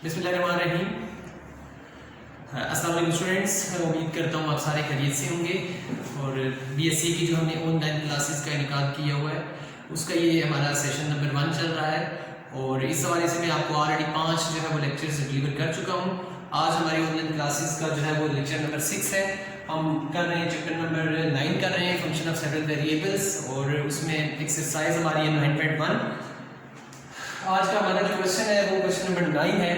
बिस्मिल्लाहिर्रहमानिर्रहीम। अस्सलाम वालेकुम स्टूडेंट्स, मैं उम्मीद करता हूँ आप सारे खैरियत से होंगे। और बीएससी की जो हमने ऑनलाइन क्लासेस का इनकाद किया हुआ है उसका ये हमारा सेशन नंबर 1 चल रहा है। और इस हवाले से मैं आपको ऑलरेडी 5 जो है वो लेक्चर्स डिलीवर कर चुका हूँ। आज हमारी ऑनलाइन क्लासेस का जो है वो लेक्चर नंबर 6 है। हम कर रहे हैं चैप्टर नंबर 9 कर रहे हैं, फंक्शन ऑफ सेवरल वेरिएबल्स, और उसमें एक्सरसाइज हमारी है 9.1। आज का हमारा जो क्वेश्चन है वो क्वेश्चन नंबर 9 है।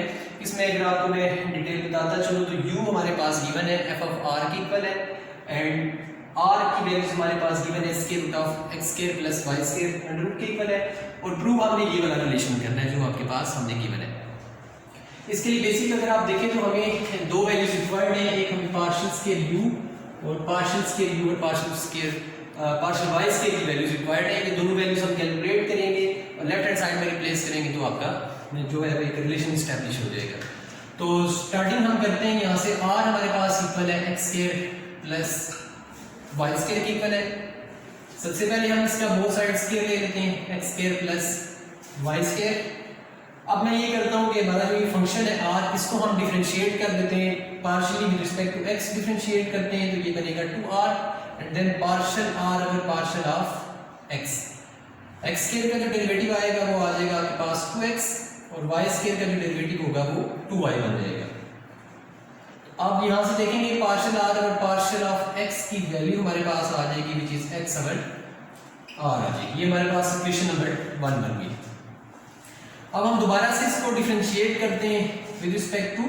इसमें अगर आपको मैं डिटेल बताता चलूँ तो u हमारे पास गिवन है, f ऑफ r की इक्वल है, एंड r की वैल्यूज हमारे पास गिवन है square root of x square plus y square under root के इक्वल है। और प्रूव हमने ये वाला रिलेशन करना है जो आपके पास हमने गिवन है। इसके लिए बेसिक अगर आप देखें तो हमें दो वैल्यूज रिक्वायर्ड है, एक हमें पार्शियल स्क्वायर u और पार्शियल स्क्वायर u और पार्शियल y स्क्वायर की वैल्यूज रिक्वायर्ड है। ये दोनों वैल्यूज हम कैलकुलेट करेंगे और लेफ्ट हैंड साइड में रिप्लेस करेंगे तो आपका जो है एक रिलेशन स्टैब्लिश हो जाएगा। तो स्टार्टिंग हम करते हैं यहाँ से, r हमारे पास इक्वल है x square plus y square की इक्वल है। सबसे पहले हम इसका बोथ साइड स्क्वायर ले लेते हैं, x square plus y square. अब मैं ये करता हूँ कि हमारा जो ये फंक्शन है r, इसको हम डिफरेंशिएट कर देते हैं, partially with respect to x differentiate करते हैं तो ये बनेगा 2r and then partial r over partial of x। x square का जो डेरिवेटिव आएगा वो आ जाएगा आपके पास 2x और y स्क्वायर का जो डेरिवेटिव होगा वो 2y बन जाएगा। अब यहाँ से देखेंगे partial r over partial of x की वैल्यू हमारे पास आ जाएगी which is x over r आ जाएगी। ये हमारे पास इक्वेशन नंबर 1 बन गई। अब हम दोबारा से इसको डिफरेंशिएट करते हैं with respect to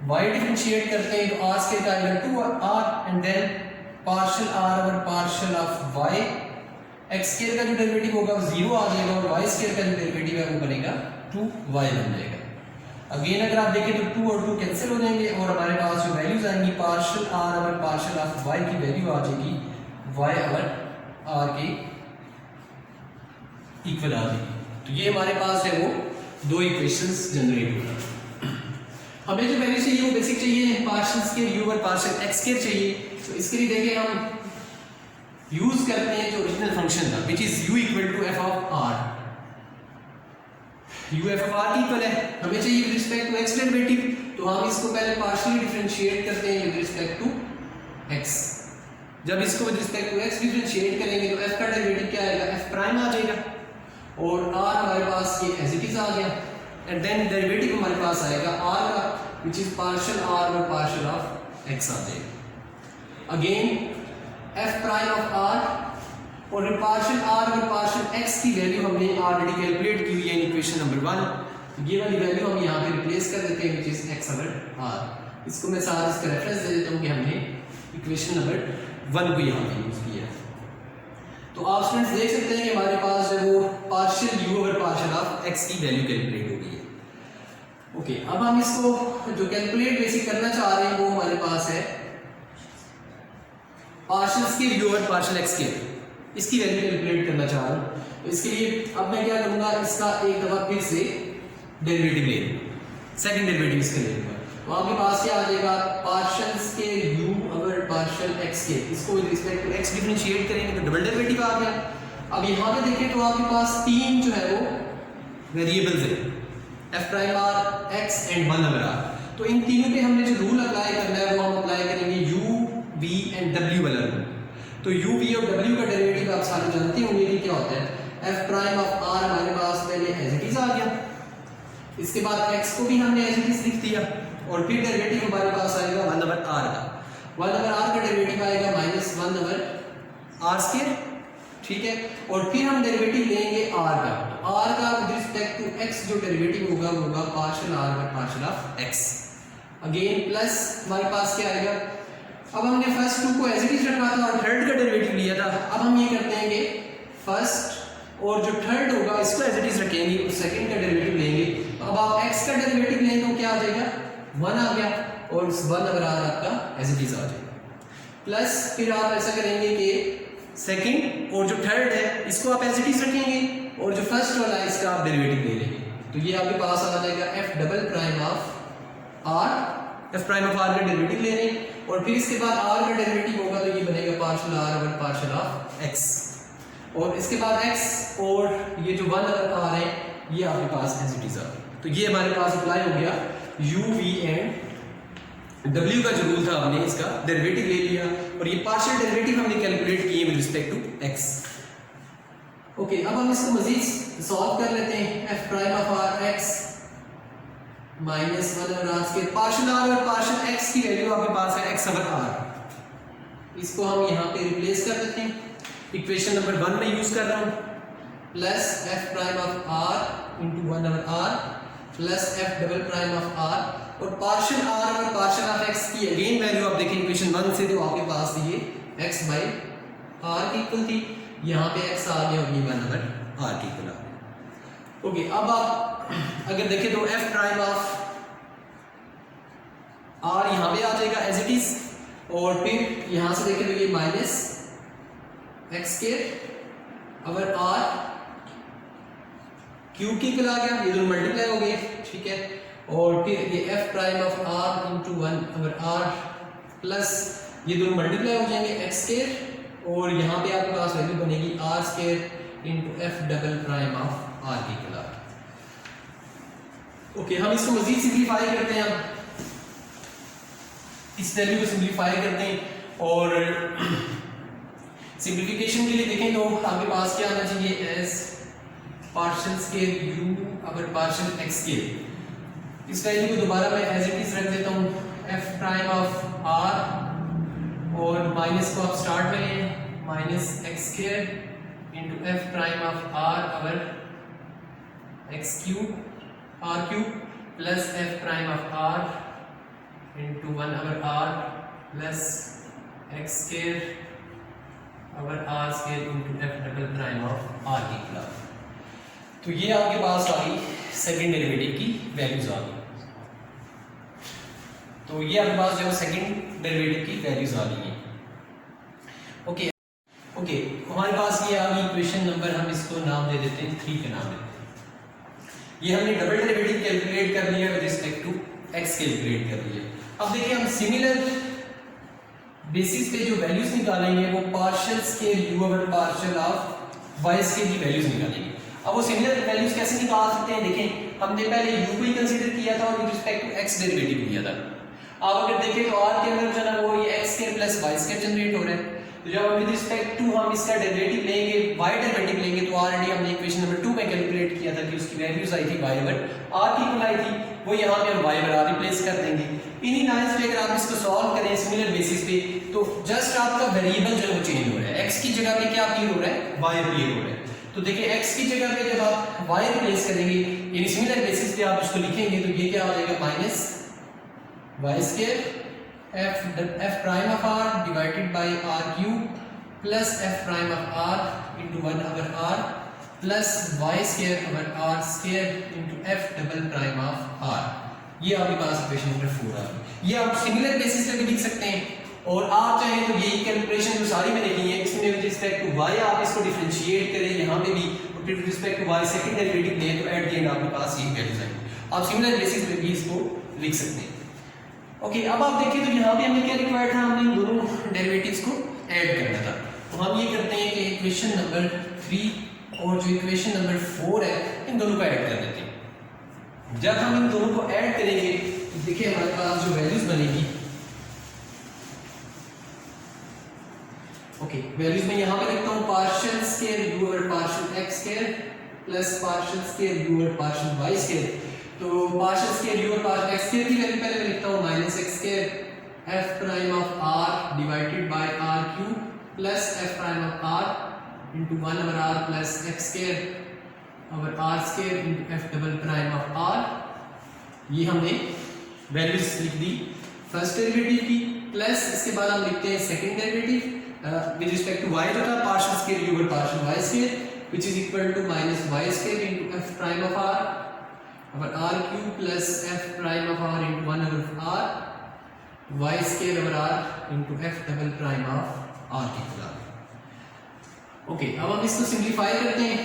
y, differentiate करते हैं तो r स्क्वायर का आएगा 2r and then partial r over partial of y। x square का जो डेरिवेटिव होगा वो 0 आ जाएगा और y स्क्वायर का जो डेरिवेटिव है वो बनेगा 2y बन जाएगा। अगेन अगर आप देखें तो 2 और 2 कैंसिल हो जाएंगे और हमारे पास जो वैल्यूज आएंगी partial r over partial of y की वैल्यू आ जाएगी y ओवर r के इक्वल आ जाएगी। तो ये हमारे पास है वो दो इक्वेशंस जनरेट होगा। हमें जो वैल्यू चाहिए वो बेसिक चाहिए, partial square u over partial x square चाहिए। तो इसके लिए देखिए हम यूज करते हैं जो ओरिजिनल फंक्शन था which is u equal to f of r। u f of r की इक्वल है, हमें चाहिए with respect to x derivative, तो हम इसको पहले पार्शियली डिफरेंशिएट करते हैं विद रिस्पेक्ट टू x। जब इसको with respect to x differentiate करेंगे तो f का डेरिवेटिव क्या आएगा, f प्राइम आ जाएगा और r हमारे पास ये एज इट इज आ गया एंड देन डेरिवेटिव हमारे पास आएगा r का which is partial r over partial of x आ जाएगा। Again f prime of r और partial r over partial x की वैल्यू हमने ऑलरेडी कैलकुलेट की हुई है इन इक्वेशन नंबर 1। ये वाली वैल्यू हम यहाँ पे रिप्लेस कर देते हैं which is x over r। इसको मैं साथ इसका रेफरेंस दे देता हूँ कि हमने इक्वेशन नंबर 1 को यहाँ पे यूज किया है। तो आप स्टूडेंट्स देख सकते हैं कि हमारे पास जो वो partial u over partial of x की वैल्यू कैलकुलेट हो गई है। ओके, अब हम इसको जो कैलकुलेट बेसिक करना चाह रहे हैं वो हमारे पास है partial square u over partial x square, इसकी वैल्यू कैलकुलेट करना चाह रहा हूँ। तो इसके लिए अब मैं क्या करूँगा, इसका एक दफा फिर से डेरिवेटिव ले लूँगा, सेकंड डेरिवेटिव इसका ले लूँगा। तो आपके पास क्या आ जाएगा, partial square u over partial x square, इसको with respect to x differentiate करेंगे तो डबल डेरिवेटिव आ गया। अब यहाँ पे देखें तो आपके पास तीन जो है वो वेरिएबल्स है, f prime r, x and 1 over r। तो इन तीनों पे हमने जो रूल अप्लाई करना है वो हम अप्लाई करेंगे u, v एंड w वाला रूल। तो u, v और w का डेरिवेटिव आप सारे जानते होंगे कि क्या होता है, f प्राइम ऑफ r हमारे पास पहले एज इट इज आ गया, इसके बाद x को भी हमने एज इट इज लिख दिया और फिर डेरिवेटिव हमारे पास आएगा 1 ओवर r का। 1 ओवर r का डेरिवेटिव आएगा माइनस 1 ओवर r स्क्वायर, ठीक है। और फिर हम डेरिवेटिव लेंगे r का, तो r का विद रिस्पेक्ट टू x जो डेरिवेटिव होगा वो होगा partial r over partial of x। Again plus हमारे पास क्या आएगा, अब हमने फर्स्ट 2 को एज इट इज रखा था और थर्ड का डेरिवेटिव लिया था। अब हम ये करते हैं कि फर्स्ट और जो थर्ड होगा इसको एज इट इज रखेंगे और सेकंड का डेरिवेटिव लेंगे। तो अब आप x का डेरिवेटिव लें तो क्या आ जाएगा, 1 आ गया और उस 1 ओवर r आपका एज इट इज आ जाएगा। प्लस फिर आप ऐसा करेंगे कि सेकंड और जो थर्ड है इसको आप एज इट इज रखेंगे और जो फर्स्ट वाला है इसका आप डेरिवेटिव ले लेंगे। तो ये आपके पास आ जाएगा f double prime of r, f prime of r का डेरिवेटिव ले लें और फिर इसके बाद r का डेरिवेटिव होगा तो ये बनेगा partial r over partial of x और इसके बाद x और ये जो 1 ओवर r है ये आपके पास एज इट इज आ गया। तो ये हमारे पास अप्लाई हो गया u v एंड w का जो रूल था हमने इसका डेरिवेटिव ले लिया और ये पार्शियल डेरिवेटिव हमने कैलकुलेट किए with respect to x। Okay, अब हम इसको मजीद सॉल्व कर लेते हैं। f prime of r x minus 1 और r स्क्वायर, पार्शियल r और पार्शियल x की वैल्यू आपके पास है x ओवर r, इसको हम यहाँ पे रिप्लेस कर देते हैं। इक्वेशन नंबर 1 में यूज कर रहा हूँ, plus f prime of r into 1 over r plus f double prime of r, और पार्शियल r और पार्शियल ऑफ x की अगेन वैल्यू आप देखें इक्वेशन 1 से तो आपके पास ये x बाई r की इक्वल थी, यहाँ पे x आ गया और ये 1 ओवर r की इक्वल आ गया। ओके, अब आप अगर देखें तो f प्राइम ऑफ r यहाँ पे आ जाएगा एज इट इज, और फिर यहाँ से देखें तो ये minus x square over r cube की इक्वल आ गया, ये दोनों मल्टीप्लाई हो गए, ठीक है। और फिर ये f prime of r into 1 over r plus ये दोनों मल्टीप्लाई हो जाएंगे एक्स स्क्वायर, और यहाँ पे आपके पास वैल्यू बनेगी r square into f double prime of r की इक्वल आ गया। ओके, हम इसको मजीद सिंप्लीफाई करते हैं, अब इस वैल्यू को सिंप्लीफाई करते हैं, और सिंप्लीफिकेशन के लिए देखें तो आपके पास क्या आना चाहिए, as partial square u over partial x square. इस वैल्यू को दोबारा मैं एज इट इज रख देता हूँ, f प्राइम ऑफ r और माइनस को आप स्टार्ट में लें, minus x square into f prime of r over x cube r cube plus f prime of r into 1 over r plus x square over r square into f double prime of r की equal. तो ये आपके पास आ गई second derivative की values आ गई। तो ये आपके पास जो सेकेंड डेरिवेटिव की वैल्यूज आ गई हैं। ओके, हमारे पास ये आ गई इक्वेशन नंबर, हम इसको नाम दे देते हैं 3 का नाम देते हैं। ये हमने डबल डेरिवेटिव कैलकुलेट कर लिया with respect to x calculate कर लिया। अब देखिए हम सिमिलर बेसिस पे जो वैल्यूज निकालेंगे वो partial square u over partial of y square की वैल्यूज निकालेंगे। अब वो सिमिलर वैल्यूज कैसे निकाल सकते हैं, देखें हमने पहले u को ही कंसीडर किया था और with respect to x derivative लिया था। आप अगर देखें तो r के अंदर जो है वो ये x square plus y square generate हो रहा है, तो जब विद रिस्पेक्ट टू हम इसका डेरिवेटिव लेंगे, y डेरिवेटिव लेंगे, तो ऑलरेडी हमने इक्वेशन नंबर 2 में कैलकुलेट किया था कि उसकी वैल्यूज आई थी y ओवर r की इक्वल आई थी, वो यहाँ पे हम y ओवर r रिप्लेस कर देंगे। इन्हीं लाइंस पे अगर आप इसको सॉल्व करें सिमिलर बेसिस पे, तो जस्ट आपका वेरिएबल जो है वो चेंज हो रहा है, x की जगह पे क्या अपीयर हो रहा है, y अपीयर हो रहा है। तो देखिए x की जगह पे जब आप y रिप्लेस करेंगे यानी सिमिलर बेसिस पे आप इसको लिखेंगे, तो ये क्या हो जाएगा, minus y square f prime of r divided by r cube plus f prime of r into 1 over r plus y square over r square into f double prime of r। ये आपके पास equation number 4 आ गई। ये आप similar basis पे भी लिख सकते हैं, और आप चाहें तो यही कैलकुलेशन जो सारी मैंने की है इसमें विद रिस्पेक्ट टू y आप इसको डिफरेंशिएट करें यहाँ पे भी, और फिर with respect to y second derivative लें, तो एट द एंड आपके पास ये वैल्यूज आएंगी। आप सिमिलर बेसिस पे भी इसको लिख सकते हैं। ओके, अब आप देखें तो यहाँ पे हमें क्या रिक्वायर्ड था, हमने इन दोनों डेरिवेटिव्स को ऐड करना था। तो हम ये करते हैं कि इक्वेशन नंबर 3 और जो इक्वेशन नंबर 4 है इन दोनों को ऐड कर देते हैं। जब हम इन दोनों को ऐड करेंगे तो देखिए हमारे पास जो वैल्यूज बनेगी, ओके वैल्यूज में यहाँ पे लिखता हूँ partial square u over partial x square plus partial square u over partial y square. तो पार्शियल स्क्वायर u और पार्शियल x स्क्वायर की वैल्यू पहले मैं लिखता हूँ minus x square f prime of r divided by r cube plus f prime of r into 1 over r plus x square over r square into f double prime of r। ये हमने values लिख the first derivative की, plus इसके बाद हम लिखते हैं second derivative with respect to y जो था partial square u over partial y square which is equal to minus y square into f prime of r over r cube plus f prime of r into 1 over r y square over r into f double prime of r की equal. Okay, अब हम इसको simplify करते हैं।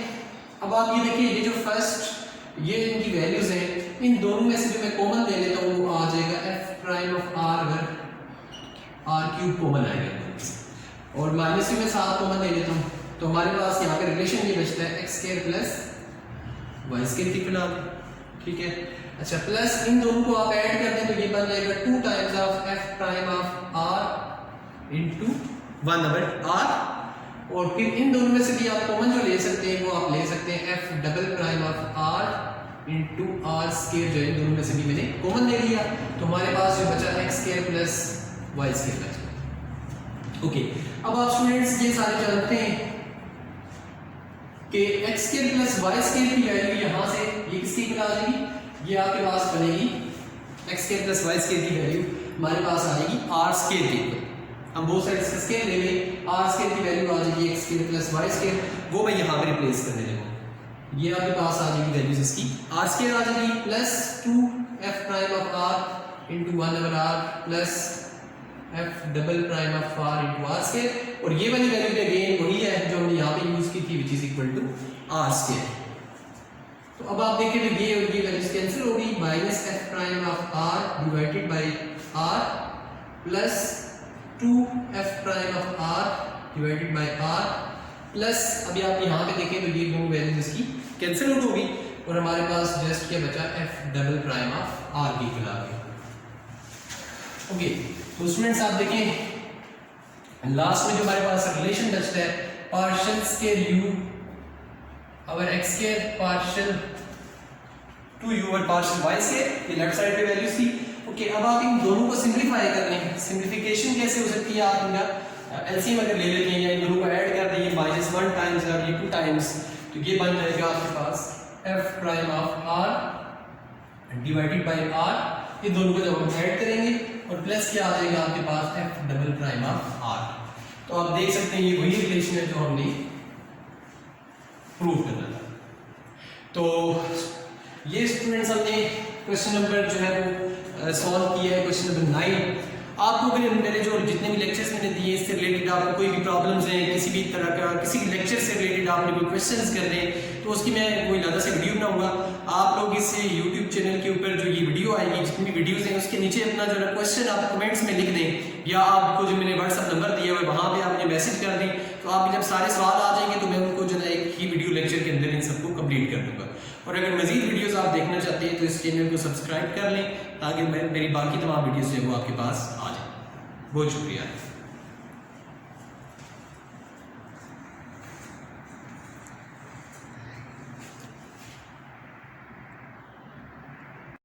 अब आप ये देखिए, ये जो फर्स्ट ये इनकी वैल्यूज हैं, इन दोनों में से जो मैं कॉमन ले लेता हूँ वो आ जाएगा f prime of r over r cube common आएगा, और माइनस में साथ कॉमन ले लेता हूँ, तो हमारे पास यहाँ पे रिलेशन ये बचता है x square plus y square की इक्वल आ गई। ठीक है। अच्छा प्लस इन दोनों को आप ऐड कर दें तो ये बन जाएगा 2 times of f prime of r into 1/r, और फिर इन दोनों में से भी आप कॉमन जो ले सकते हैं वो आप ले सकते हैं f double prime of r into r square, जो इन दोनों में से भी मैंने कॉमन ले लिया, तो हमारे पास जो बचा x square plus y square बचा। ओके, अब आप स्टूडेंट्स ये सारे जानते हैं कि x square plus y square की वैल्यू यहाँ से ये किसकी इक्वल आ जाएगी, ये आपके पास बनेगी x square plus y square की वैल्यू हमारे पास आ जाएगी आर स्केयर की इक्वल। हम बोथ साइड से स्केयर ले लें, आर स्केयर की वैल्यू आ जाएगी x square plus y square, वो मैं यहाँ पे रिप्लेस कर देने लगा। ये आपके पास आ जाएगी वैल्यूज इसकी, आर स्केयर आ जाएगी plus 2 f prime of r into 1/r plus f double prime of r into r square, और ये वाली वैल्यू अगेन वही है जो हमने यहाँ पे यूज की थी which is equal to r square. तो अब आप देखें तो ये और ये वैल्यूज कैंसिल होगी, minus f prime of r divided by r plus 2 f prime of r divided by r plus, अभी आप यहाँ पे देखें तो ये दोनों वैल्यूज इसकी कैंसिल आउट होगी और हमारे पास जस्ट क्या बचा f double prime of r की इक्वल आ गई। ओके, तो स्टूडेंट्स आप देखें लास्ट में जो हमारे पास रिलेशन बचता है partial square u over x square partial 2u over partial y square, ये लेफ्ट साइड पे वैल्यूज थी। ओके, अब आप इन दोनों को सिंपलीफाई कर लें। सिंपलीफिकेशन कैसे हो सकती है, आप इनका एलसीएम अगर ले लेते हैं या इन दोनों को ऐड कर देंगे, -1 टाइम्स और ये 2 टाइम्स, तो ये बन जाएगा आपके पास f prime of r divided by r, ये दोनों को जब हम ऐड करेंगे और प्लस क्या आ जाएगा आपके पास f double prime of r। तो आप देख सकते हैं ये वही रिलेशन है जो हमने प्रूव करना था। तो ये स्टूडेंट्स हमने क्वेश्चन नंबर जो है वो सॉल्व किया है, क्वेश्चन नंबर 9। आपको अगर मेरे जो जितने भी लेक्चर्स मैंने दिए इससे रिलेटेड आपको कोई भी प्रॉब्लम्स हैं, किसी भी तरह का किसी लेक्चर से रिलेटेड आपने कोई क्वेश्चंस कर रहे हैं तो उसकी मैं कोई अलग से वीडियो बनाऊंगा। आप लोग इससे यूट्यूब चैनल के ऊपर जो ये वीडियो आएगी, जितनी भी वीडियोस हैं उसके नीचे अपना जो है क्वेश्चन आप कमेंट्स में लिख दें, या आपको जो मैंने व्हाट्सअप नंबर दिया हुआ है वहाँ पर आप मुझे मैसेज कर दें, तो आप जब सारे सवाल आ जाएंगे तो मैं उनको जो है एक ही वीडियो लेक्चर के अंदर इन सबको कंप्लीट कर दूँगा। और अगर मजीद वीडियोस आप देखना चाहते हैं तो इस चैनल को सब्सक्राइब कर लें ताकि मेरी बाकी तमाम वीडियोस जो है वो आपके पास आ जाए। बहुत शुक्रिया।